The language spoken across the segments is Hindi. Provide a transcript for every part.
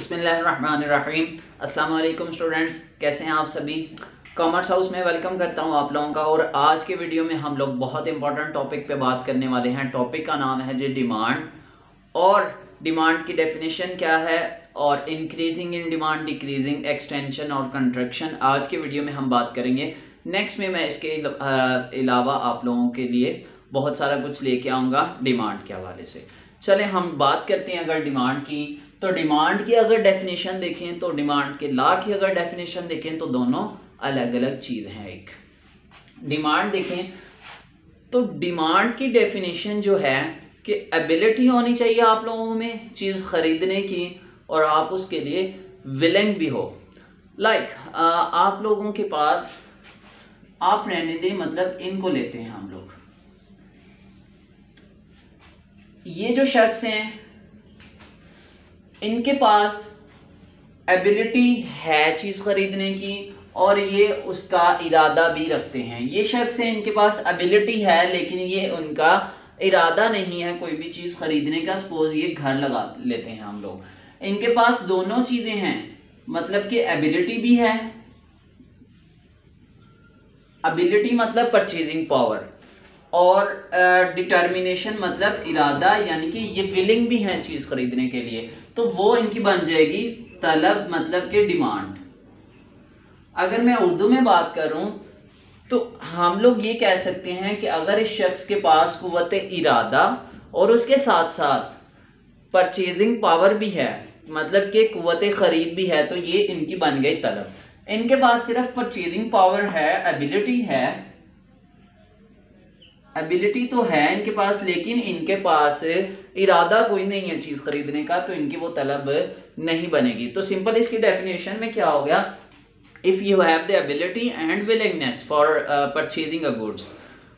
बिस्मिल्लाहिर्रहमानिर्रहीम। अस्सलाम वालेकुम स्टूडेंट्स, कैसे हैं आप सभी। कॉमर्स हाउस में वेलकम करता हूं आप लोगों का। और आज के वीडियो में हम लोग बहुत इंपॉर्टेंट टॉपिक पे बात करने वाले हैं। टॉपिक का नाम है जी डिमांड, और डिमांड की डेफिनेशन क्या है, और increasing in demand, decreasing, extension और कंट्रैक्शन आज के वीडियो में हम बात करेंगे। नेक्स्ट में मैं इसके अलावा आप लोगों के लिए बहुत सारा कुछ लेके आऊँगा डिमांड के हवाले से। चले हम बात करते हैं अगर डिमांड की, तो डिमांड की अगर डेफिनेशन देखें तो डिमांड के लॉ की अगर डेफिनेशन देखें तो दोनों अलग अलग चीज़ हैं। एक डिमांड देखें तो डिमांड की डेफिनेशन जो है कि एबिलिटी होनी चाहिए आप लोगों में चीज़ ख़रीदने की, और आप उसके लिए विलिंग भी हो। आप लोगों के पास, आप रहने दें, मतलब इनको लेते हैं हम लोग, ये जो शख्स हैं इनके पास एबिलिटी है चीज़ ख़रीदने की, और ये उसका इरादा भी रखते हैं। ये शख्स हैं, इनके पास एबिलिटी है लेकिन ये उनका इरादा नहीं है कोई भी चीज़ ख़रीदने का। सपोज ये घर लगा लेते हैं हम लोग, इनके पास दोनों चीज़ें हैं, मतलब कि एबिलिटी भी है, एबिलिटी मतलब परचेजिंग पावर, और डिटर्मिनेशन मतलब इरादा, यानी कि ये विलिंग भी हैं चीज़ ख़रीदने के लिए। तो वो इनकी बन जाएगी तलब, मतलब कि डिमांड। अगर मैं उर्दू में बात करूं तो हम लोग ये कह सकते हैं कि अगर इस शख्स के पास कुव्वत इरादा और उसके साथ साथ परचेजिंग पावर भी है, मतलब कि कुव्वत ख़रीद भी है, तो ये इनकी बन गई तलब। इनके पास सिर्फ परचेजिंग पावर है, एबिलिटी है, एबिलिटी तो है इनके पास, लेकिन इनके पास इरादा कोई नहीं है चीज़ खरीदने का, तो इनकी वो तलब नहीं बनेगी। तो सिंपल इसकी डेफिनेशन में क्या हो गया, if you have the ability and willingness for purchasing a goods,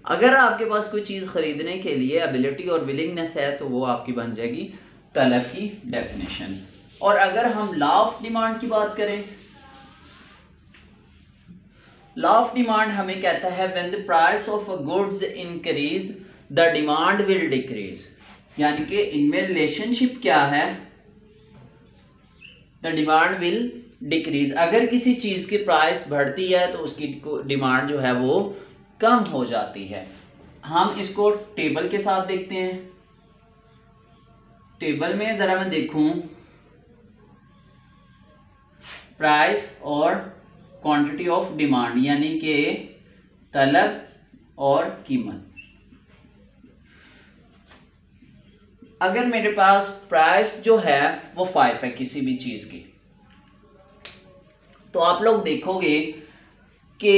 अगर आपके पास कोई चीज़ खरीदने के लिए एबिलिटी और विलिंगनेस है तो वो आपकी बन जाएगी तलब की डेफिनेशन। और अगर हम लॉ ऑफ डिमांड की बात करें, लॉ ऑफ डिमांड हमें कहता है when the price of goods increase the demand will decrease, यानी कि इनमें रिलेशनशिप क्या है, द डिमांड विल डिक्रीज। अगर किसी चीज की प्राइस बढ़ती है तो उसकी डिमांड जो है वो कम हो जाती है। हम इसको टेबल के साथ देखते हैं। टेबल में जरा मैं देखूं प्राइस और क्वांटिटी ऑफ डिमांड, यानी कि तलब और कीमत। अगर मेरे पास प्राइस जो है वो 5 है किसी भी चीज की, तो आप लोग देखोगे कि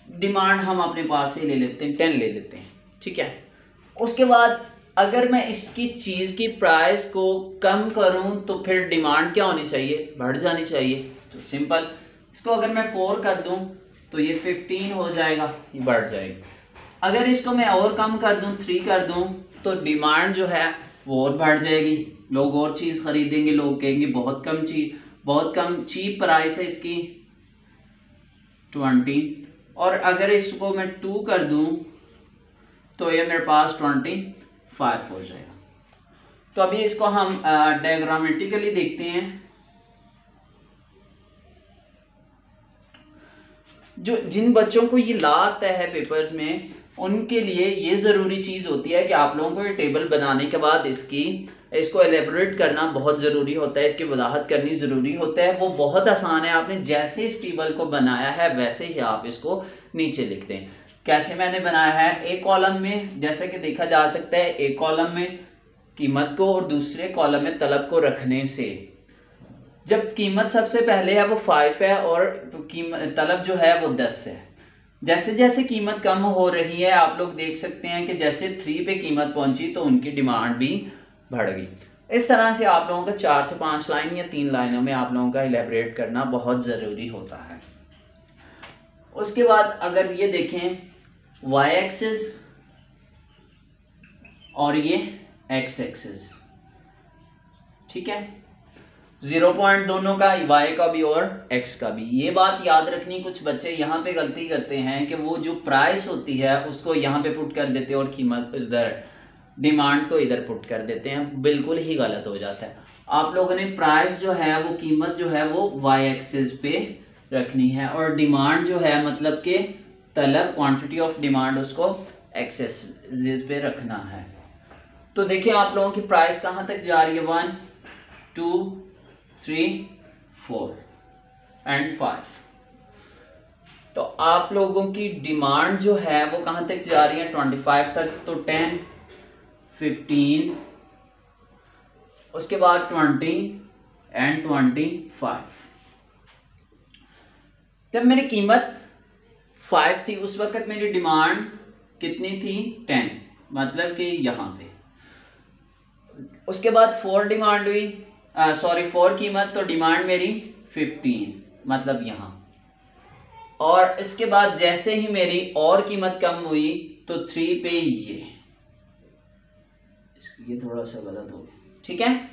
डिमांड हम अपने पास से ले लेते हैं 10 ले लेते हैं, ठीक है। उसके बाद अगर मैं इसकी चीज की प्राइस को कम करूं तो फिर डिमांड क्या होनी चाहिए, बढ़ जानी चाहिए। तो सिंपल, इसको अगर मैं 4 कर दूं तो ये 15 हो जाएगा, ये बढ़ जाएगी। अगर इसको मैं और कम कर दूं, 3 कर दूं, तो डिमांड जो है वो और बढ़ जाएगी, लोग और चीज़ खरीदेंगे, लोग कहेंगे बहुत कम चीप प्राइस है इसकी 20। और अगर इसको मैं 2 कर दूं तो ये मेरे पास 25 हो जाएगा। तो अभी इसको हम डायग्रामेटिकली देखते हैं। जिन बच्चों को ये ला आता है पेपर्स में, उनके लिए ये ज़रूरी चीज़ होती है कि आप लोगों को ये टेबल बनाने के बाद इसको एलेबोरेट करना बहुत ज़रूरी होता है, इसकी वजाहत करनी ज़रूरी होता है। वो बहुत आसान है, आपने जैसे इस टेबल को बनाया है वैसे ही आप इसको नीचे लिख दें। कैसे मैंने बनाया है, एक कॉलम में जैसे कि देखा जा सकता है, एक कॉलम में कीमत को और दूसरे कॉलम में तलब को रखने से, जब कीमत सबसे पहले है वो 5 है और तलब जो है वो 10 है। जैसे जैसे कीमत कम हो रही है आप लोग देख सकते हैं कि जैसे 3 पे कीमत पहुंची तो उनकी डिमांड भी बढ़ गई। इस तरह से आप लोगों का 4 से 5 लाइन या 3 लाइनों में आप लोगों का इलेबरेट करना बहुत ज़रूरी होता है। उसके बाद अगर ये देखें y एक्सिस और ये x एक्सिस, ठीक है, 0 पॉइंट दोनों का, y का भी और x का भी। ये बात याद रखनी, कुछ बच्चे यहाँ पे गलती करते हैं कि वो जो प्राइस होती है उसको यहाँ पे पुट कर देते हैं और कीमत इधर। डिमांड को इधर पुट कर देते हैं, बिल्कुल ही गलत हो जाता है। आप लोगों ने प्राइस जो है वो कीमत जो है वो वाई एक्सिस पे रखनी है और डिमांड जो है मतलब कि तलब क्वांटिटी ऑफ डिमांड उसको एक्सेस पे रखना है। तो देखिए आप लोगों की प्राइस कहाँ तक जा रही है 1 2 3 4 एंड 5। तो आप लोगों की डिमांड जो है वो कहाँ तक जा रही है 25 तक। तो 10 15 उसके बाद 20 एंड 25। जब मेरी कीमत 5 थी उस वक्त मेरी डिमांड कितनी थी 10, मतलब कि यहाँ पे। उसके बाद 4 डिमांड हुई 4 कीमत, तो डिमांड मेरी 15 मतलब यहाँ। और इसके बाद जैसे ही मेरी और कीमत कम हुई तो 3 पे ये थोड़ा सा गलत हो गया, ठीक है।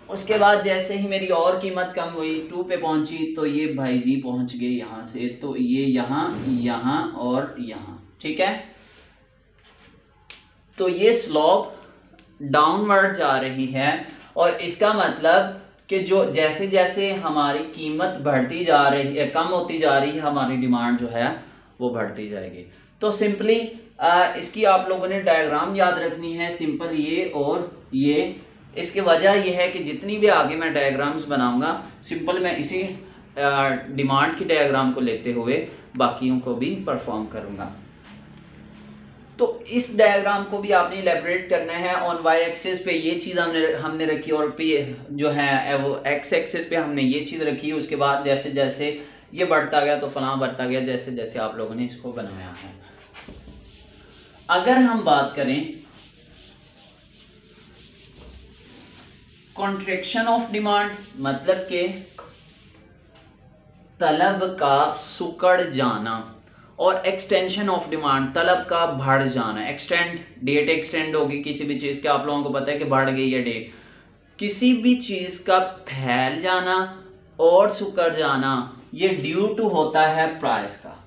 उसके बाद जैसे ही मेरी और कीमत कम हुई 2 पे पहुंची तो ये भाई जी पहुंच गए यहाँ से, तो ये यहाँ यहाँ और यहाँ, ठीक है। तो ये स्लोप डाउनवर्ड जा रही है और इसका मतलब कि जो जैसे जैसे हमारी कीमत बढ़ती जा रही है, कम होती जा रही है, हमारी डिमांड जो है वो बढ़ती जाएगी। तो सिंपली इसकी आप लोगों ने डायग्राम याद रखनी है, सिंपल ये और ये। इसकी वजह यह है कि जितनी भी आगे मैं डायग्राम्स बनाऊंगा सिंपल मैं इसी डिमांड की डायग्राम को लेते हुए बाकियों को भी परफॉर्म करूंगा। तो इस डायग्राम को भी आपने इलेबोरेट करना है। ऑन वाई एक्सिस पे ये चीज़ हमने रखी और पे जो है वो एक्स एक्सिस पे हमने ये चीज़ रखी। उसके बाद जैसे जैसे ये बढ़ता गया तो फलां बढ़ता गया, जैसे जैसे आप लोगों ने इसको बनाया है। अगर हम बात करें कॉन्ट्रैक्शन ऑफ डिमांड, मतलब के तलब का सुकड़ जाना, और एक्सटेंशन ऑफ डिमांड तलब का बढ़ जाना। एक्सटेंड, डेट एक्सटेंड होगी किसी भी चीज़ की, आप लोगों को पता है कि बढ़ गई है डेट। किसी भी चीज़ का फैल जाना और सुकड़ जाना ये ड्यू टू होता है प्राइस का।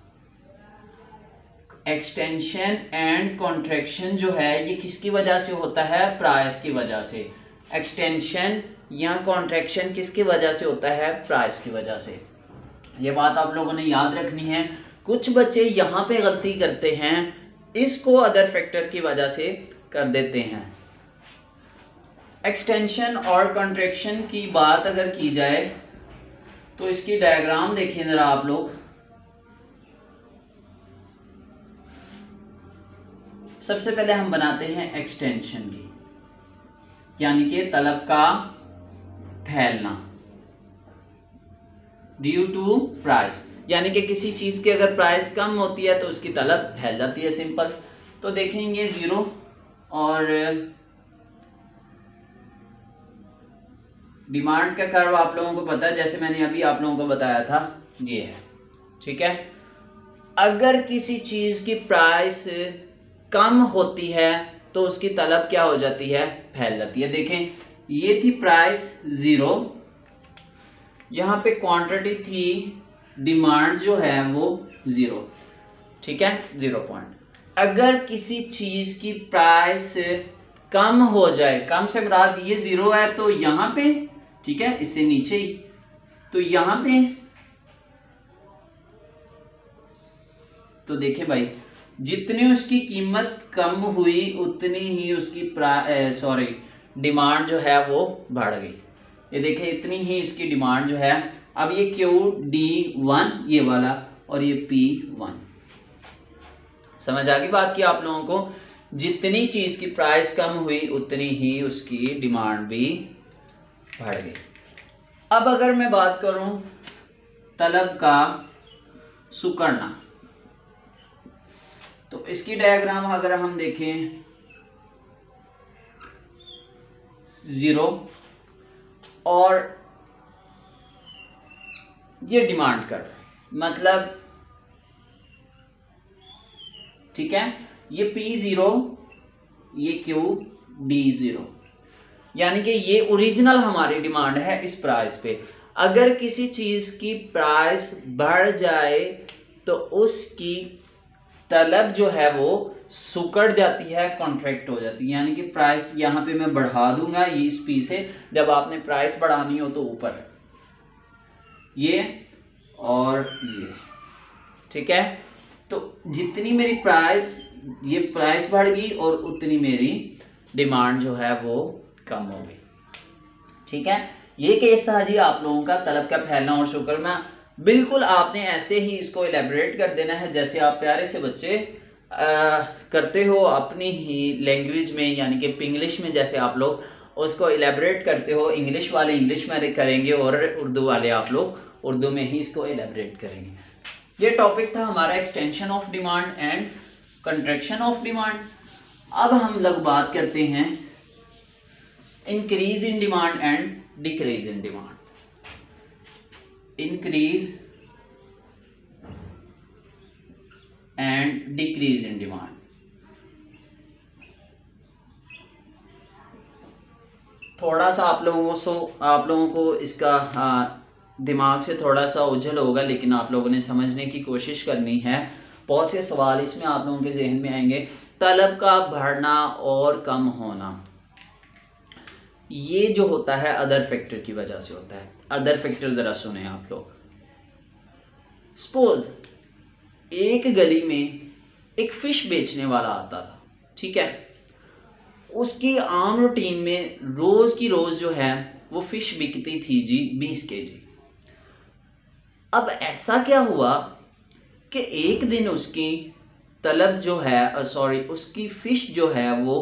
एक्सटेंशन एंड कॉन्ट्रैक्शन जो है ये किसकी वजह से होता है, प्राइस की वजह से। एक्सटेंशन या कॉन्ट्रैक्शन किसकी वजह से होता है, प्राइस की वजह से। ये बात आप लोगों ने याद रखनी है। कुछ बच्चे यहाँ पे गलती करते हैं, इसको अदर फैक्टर की वजह से कर देते हैं। एक्सटेंशन और कॉन्ट्रैक्शन की बात अगर की जाए तो इसकी डायग्राम देखिए जरा आप लोग। सबसे पहले हम बनाते हैं एक्सटेंशन की, यानी कि तलब का फैलना ड्यू टू प्राइस, यानी कि किसी चीज की अगर प्राइस कम होती है तो उसकी तलब फैल जाती है, सिंपल। तो देखेंगे 0 और डिमांड का कर्व आप लोगों को पता है, जैसे मैंने अभी आप लोगों को बताया था ये है, ठीक है। अगर किसी चीज की प्राइस कम होती है तो उसकी तलब क्या हो जाती है, फैल जाती है। देखें ये थी प्राइस 0, यहाँ पे क्वांटिटी थी, डिमांड जो है वो 0, ठीक है 0 पॉइंट। अगर किसी चीज की प्राइस कम हो जाए, कम से मुराद ये 0 है तो यहाँ पे, ठीक है, इससे नीचे ही, तो यहाँ पे तो देखे भाई जितनी उसकी कीमत कम हुई उतनी ही उसकी डिमांड जो है वो बढ़ गई। ये देखें इतनी ही इसकी डिमांड जो है। अब ये QD1 ये वाला और ये P1, समझ आ गई बात की आप लोगों को। जितनी चीज की प्राइस कम हुई उतनी ही उसकी डिमांड भी बढ़ गई। अब अगर मैं बात करूं तलब का सुकड़ना, तो इसकी डायग्राम अगर हम देखें 0 और ये डिमांड कर, मतलब ठीक है, ये P0 ये QD0, यानी कि ये ओरिजिनल हमारी डिमांड है इस प्राइस पे। अगर किसी चीज की प्राइस बढ़ जाए तो उसकी तलब जो है वो सुकड़ जाती है, कॉन्ट्रैक्ट हो जाती है, यानी कि प्राइस यहाँ पे मैं बढ़ा दूंगा ये इस पी से। जब आपने प्राइस बढ़ानी हो तो ऊपर ये और ये, ठीक है। तो जितनी मेरी प्राइस, ये प्राइस बढ़ गई और उतनी मेरी डिमांड जो है वो कम हो गई, ठीक है। ये केस था जी आप लोगों का तलब का फैलना और शुक्र। बिल्कुल आपने ऐसे ही इसको इलेबोरेट कर देना है जैसे आप प्यारे से बच्चे करते हो अपनी ही लैंग्वेज में, यानी कि पिंग्लिश में जैसे आप लोग उसको इलेबोरेट करते हो। इंग्लिश वाले इंग्लिश में करेंगे और उर्दू वाले आप लोग उर्दू में ही इसको इलेबोरेट करेंगे। ये टॉपिक था हमारा extension of demand and contraction of demand. अब हम लोग बात करते हैं increase in demand and decrease in demand. Increase and decrease in demand. थोड़ा सा आप लोगों को इसका दिमाग से थोड़ा सा उछल होगा, लेकिन आप लोगों ने समझने की कोशिश करनी है। बहुत से सवाल इसमें आप लोगों के जहन में आएंगे। तलब का बढ़ना और कम होना, ये जो होता है अदर फैक्टर की वजह से होता है। अदर फैक्टर जरा सुने आप लोग। सपोज एक गली में एक फिश बेचने वाला आता था, ठीक है। उसकी आम रूटीन में रोज की रोज जो है वो फिश बिकती थी जी 20 केजी। अब ऐसा क्या हुआ कि एक दिन उसकी तलब जो है उसकी फिश जो है वो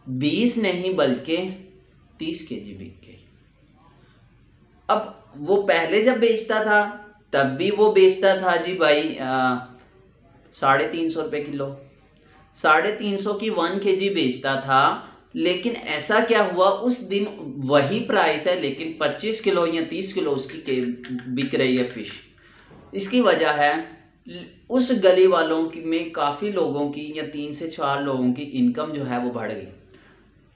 20 नहीं बल्कि 30 केजी बिक गई। अब वो पहले जब बेचता था तब भी वो बेचता था जी भाई 350 रुपये किलो, 350 की 1 केजी बेचता था। लेकिन ऐसा क्या हुआ, उस दिन वही प्राइस है लेकिन 25 किलो या 30 किलो उसकी बिक रही है फिश। इसकी वजह है उस गली वालों की में काफ़ी लोगों की या 3 से 4 लोगों की इनकम जो है वो बढ़ गई।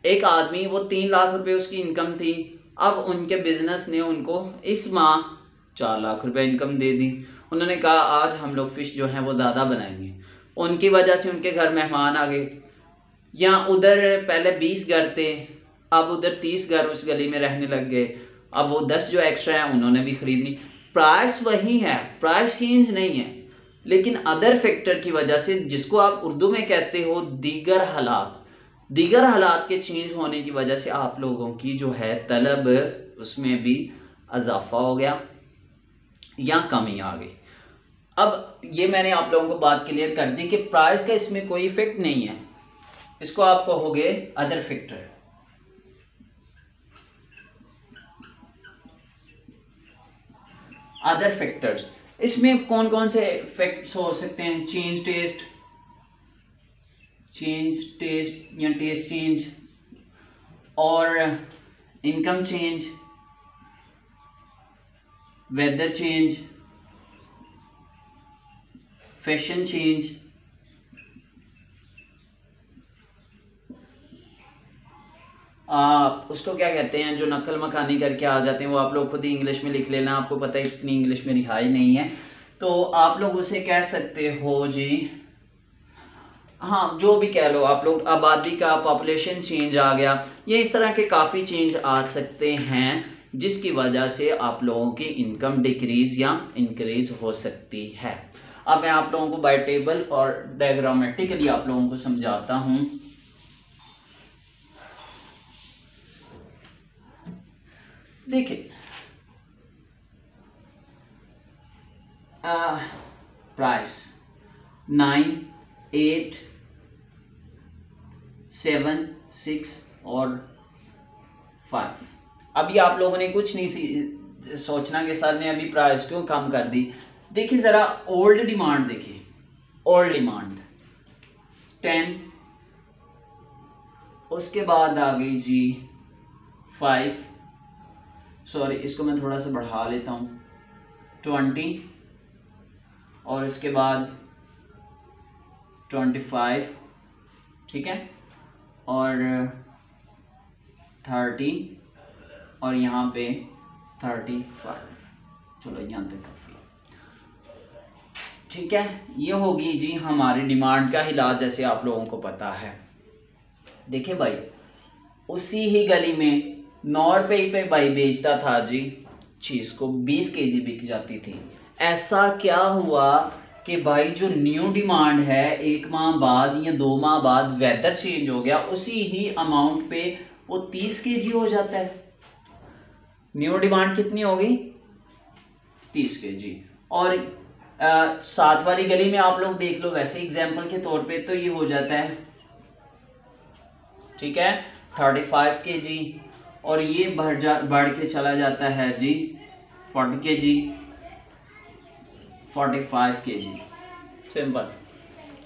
एक आदमी वो 3 लाख रुपए उसकी इनकम थी, अब उनके बिजनेस ने उनको इस माह 4 लाख रुपए इनकम दे दी। उन्होंने कहा आज हम लोग फिश जो है वो ज़्यादा बनाएंगे। उनकी वजह से उनके घर मेहमान आ गए। या उधर पहले 20 घर थे, अब उधर 30 घर उस गली में रहने लग गए। अब वो 10 जो एक्स्ट्रा है उन्होंने भी खरीद ली। प्राइस वही है, प्राइस चेंज नहीं है, लेकिन अदर फैक्टर की वजह से, जिसको आप उर्दू में कहते हो दीगर हालात के चेंज होने की वजह से आप लोगों की जो है तलब उसमें भी इजाफा हो गया या कमी आ गई। अब ये मैंने आप लोगों को बात क्लियर कर दी कि प्राइस का इसमें कोई इफेक्ट नहीं है, इसको आप कहोगे अदर फैक्टर। अदर फैक्टर्स, इसमें कौन कौन से फैक्ट्स हो सकते हैं? चेंज टेस्ट या टेस्ट चेंज, और income change, weather change, fashion change, उसको क्या कहते हैं जो नकल मकानी करके आ जाते हैं, वो आप लोग खुद ही इंग्लिश में लिख लेना, आपको पता है इतनी इंग्लिश में रिहाई नहीं है, तो आप लोग उसे कह सकते हो जी, हाँ जो भी कह लो आप लोग, आबादी का पॉपुलेशन चेंज आ गया। ये इस तरह के काफ़ी चेंज आ सकते हैं जिसकी वजह से आप लोगों की इनकम डिक्रीज या इंक्रीज हो सकती है। अब मैं आप लोगों को बाय टेबल और डायग्रामेटिकली आप लोगों को समझाता हूँ। देखिए प्राइस 9, 8, 7, 6 और 5। अभी आप लोगों ने कुछ नहीं सोचना कि सर ने अभी प्राइस क्यों कम कर दी। देखिए ज़रा ओल्ड डिमांड देखिए, ओल्ड डिमांड 10, उसके बाद आ गई जी 5, सॉरी इसको मैं थोड़ा सा बढ़ा लेता हूँ, 20, और इसके बाद 25, ठीक है, और 30, और यहाँ पे 35। चलो यहाँ तक काफ़ी, ठीक है, ये होगी जी हमारी डिमांड का इलाज, जैसे आप लोगों को पता है। देखिए भाई, उसी ही गली में 9 रुपये पे भाई बेचता था जी चीज़ को, 20 केजी बिक जाती थी। ऐसा क्या हुआ कि भाई जो न्यू डिमांड है 1 माह बाद या 2 माह बाद वेदर चेंज हो गया, उसी ही अमाउंट पे वो 30 केजी हो जाता है। न्यू डिमांड कितनी होगी? 30 केजी। और साथ वाली गली में आप लोग देख लो, वैसे एग्जाम्पल के तौर पे तो ये हो जाता है, ठीक है, 35 केजी। और ये बढ़ के चला जाता है जी 40 केजी, 45 केजी, सिंपल।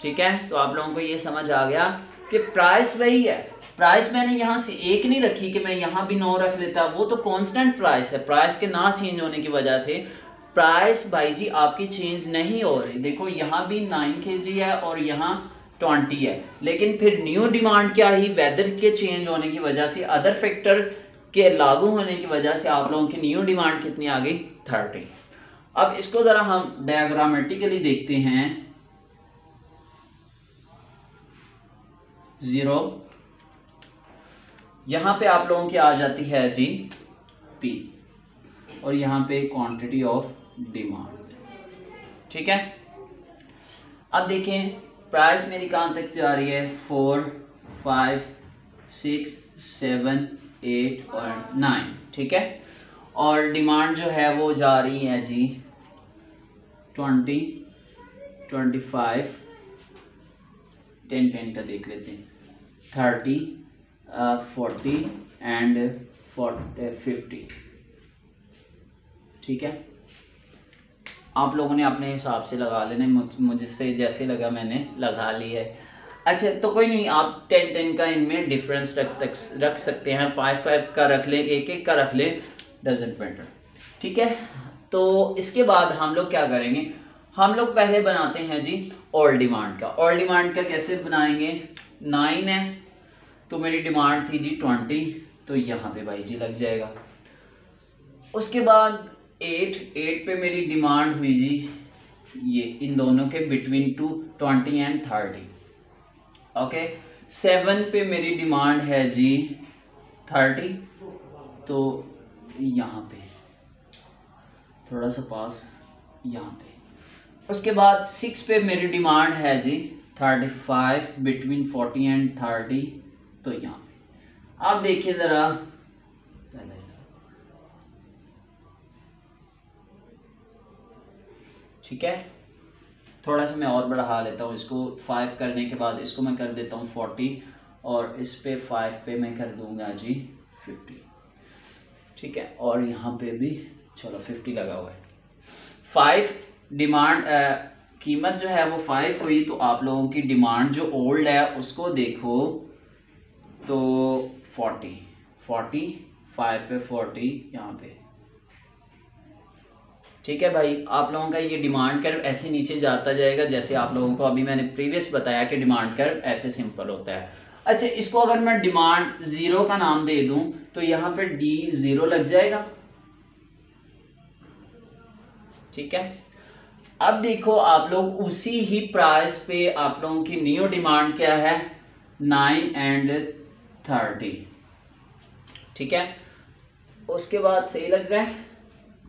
ठीक है, तो आप लोगों को ये समझ आ गया कि प्राइस वही है। प्राइस मैंने यहाँ से एक नहीं रखी कि मैं यहाँ भी 9 रख लेता, वो तो कांस्टेंट प्राइस है। प्राइस के ना चेंज होने की वजह से प्राइस भाई जी आपकी चेंज नहीं हो रही। देखो यहाँ भी 9 केजी है और यहाँ 20 है, लेकिन फिर न्यू डिमांड क्या ही, वेदर के चेंज होने की वजह से, अदर फैक्टर के लागू होने की वजह से आप लोगों की न्यू डिमांड कितनी आ गई? 30। अब इसको जरा हम डायग्रामेटिकली देखते हैं। 0 यहां पे आप लोगों की आ जाती है जी P, और यहां पे क्वांटिटी ऑफ डिमांड। ठीक है, अब देखें प्राइस मेरी कहां तक जा रही है? 4, 5, 6, 7, 8 और 9। ठीक है, और डिमांड जो है वो जा रही है जी 20, 25, 10 का देख लेते हैं, 30, 40 एंड 50। ठीक है, आप लोगों ने अपने हिसाब से लगा लेना, मुझसे जैसे लगा मैंने लगा ली है। अच्छा, तो कोई नहीं, आप 10 का इनमें डिफरेंस रख सकते हैं, 5 का रख लें, 1 का रख लें, डजेंट मैटर। ठीक है, तो इसके बाद हम लोग क्या करेंगे? हम लोग पहले बनाते हैं जी ऑल डिमांड का। ऑल डिमांड का कैसे बनाएंगे? 9 है तो मेरी डिमांड थी जी 20, तो यहाँ पे भाई जी लग जाएगा। उसके बाद 8 पे मेरी डिमांड हुई जी ये इन दोनों के बिटवीन 20 एंड 30। ओके, 7 पे मेरी डिमांड है जी 30, तो यहाँ पे थोड़ा सा पास यहाँ पे। उसके बाद 6 पे मेरी डिमांड है जी 35 बिटवीन 40 एंड 30, तो यहाँ पे आप देखिए ज़रा, ठीक है, थोड़ा सा मैं और बढ़ा लेता हूँ इसको। 5 करने के बाद इसको मैं कर देता हूँ 40, और इस पे 5 पे मैं कर दूंगा जी 50। ठीक है, और यहाँ पे भी चलो 50 लगा हुआ है। 5 डिमांड कीमत जो है वो 5 हुई, तो आप लोगों की डिमांड जो ओल्ड है उसको देखो तो 40, 5 पे 40 यहाँ पे। ठीक है भाई, आप लोगों का ये डिमांड कर्व ऐसे नीचे जाता जाएगा, जैसे आप लोगों को अभी मैंने प्रीवियस बताया कि डिमांड कर्व ऐसे सिंपल होता है। अच्छा, इसको अगर मैं डिमांड 0 का नाम दे दूं तो यहाँ पे D0 लग जाएगा। ठीक है, अब देखो आप लोग उसी ही प्राइस पे आप लोगों की न्यू डिमांड क्या है? 9 एंड 30। ठीक है, उसके बाद सही लग रहा है,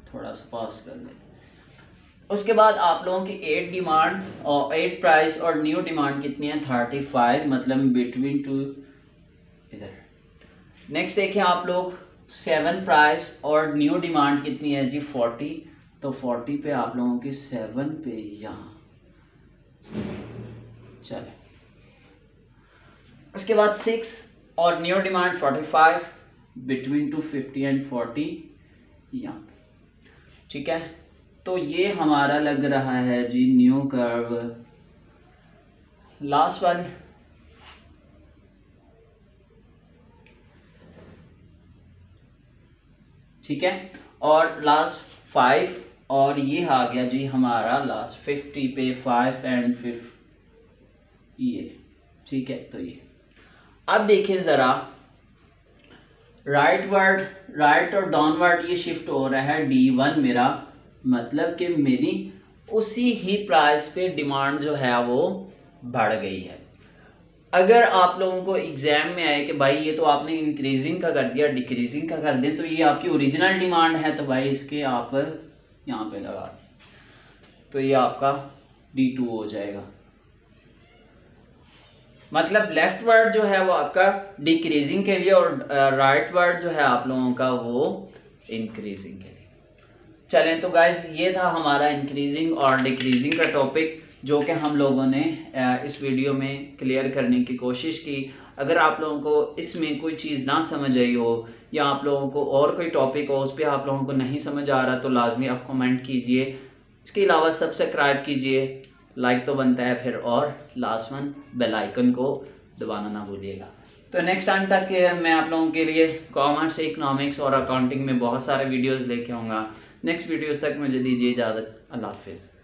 थोड़ा सा पास कर लेते। उसके बाद आप लोगों की 8 डिमांड और 8 प्राइस और न्यू डिमांड कितनी है? 35, मतलब बिटवीन 2 इधर। नेक्स्ट देखिए आप लोग 7 प्राइस और न्यू डिमांड कितनी है जी 40, तो 40 पे आप लोगों की 7 पे यहाँ चले। उसके बाद 6 और न्यू डिमांड 45 बिटवीन 250 एंड 40 यहाँ पे। ठीक है, तो ये हमारा लग रहा है जी न्यू कर्व। लास्ट वन, ठीक है, और लास्ट 5, और ये आ गया जी हमारा लास्ट 50 पे 5 एंड 5 ये। ठीक है, तो ये अब देखिए ज़रा, राइट और डाउनवर्ड ये शिफ्ट हो रहा है D1 मेरा, मतलब कि मेरी उसी ही प्राइस पे डिमांड जो है वो बढ़ गई है। अगर आप लोगों को एग्जाम में आए कि भाई ये तो आपने इंक्रीजिंग का कर दिया, डिक्रीजिंग का कर दें, तो ये आपकी ओरिजिनल डिमांड है, तो भाई इसके आप यहाँ पे लगा दें, तो ये आपका D2 हो जाएगा। मतलब लेफ्ट वर्ड जो है वो आपका डिक्रीजिंग के लिए और राइट वर्ड जो है आप लोगों का वो इंक्रीजिंग के लिए। चलें तो गाइस, ये था हमारा इंक्रीजिंग और डिक्रीजिंग का टॉपिक जो कि हम लोगों ने इस वीडियो में क्लियर करने की कोशिश की। अगर आप लोगों को इसमें कोई चीज़ ना समझ आई हो या आप लोगों को और कोई टॉपिक हो उस पर आप लोगों को नहीं समझ आ रहा, तो लाजमी आप कमेंट कीजिए। इसके अलावा सब्सक्राइब कीजिए, लाइक तो बनता है फिर, और लास्ट वन बेल आइकन को दबाना ना भूलिएगा। तो नेक्स्ट टाइम तक मैं आप लोगों के लिए कॉमर्स, इकोनॉमिक्स और अकाउंटिंग में बहुत सारे वीडियोस लेके आऊँगा। नेक्स्ट वीडियोस तक मुझे दीजिए इजाज़त। अल्लाह हाफिज़।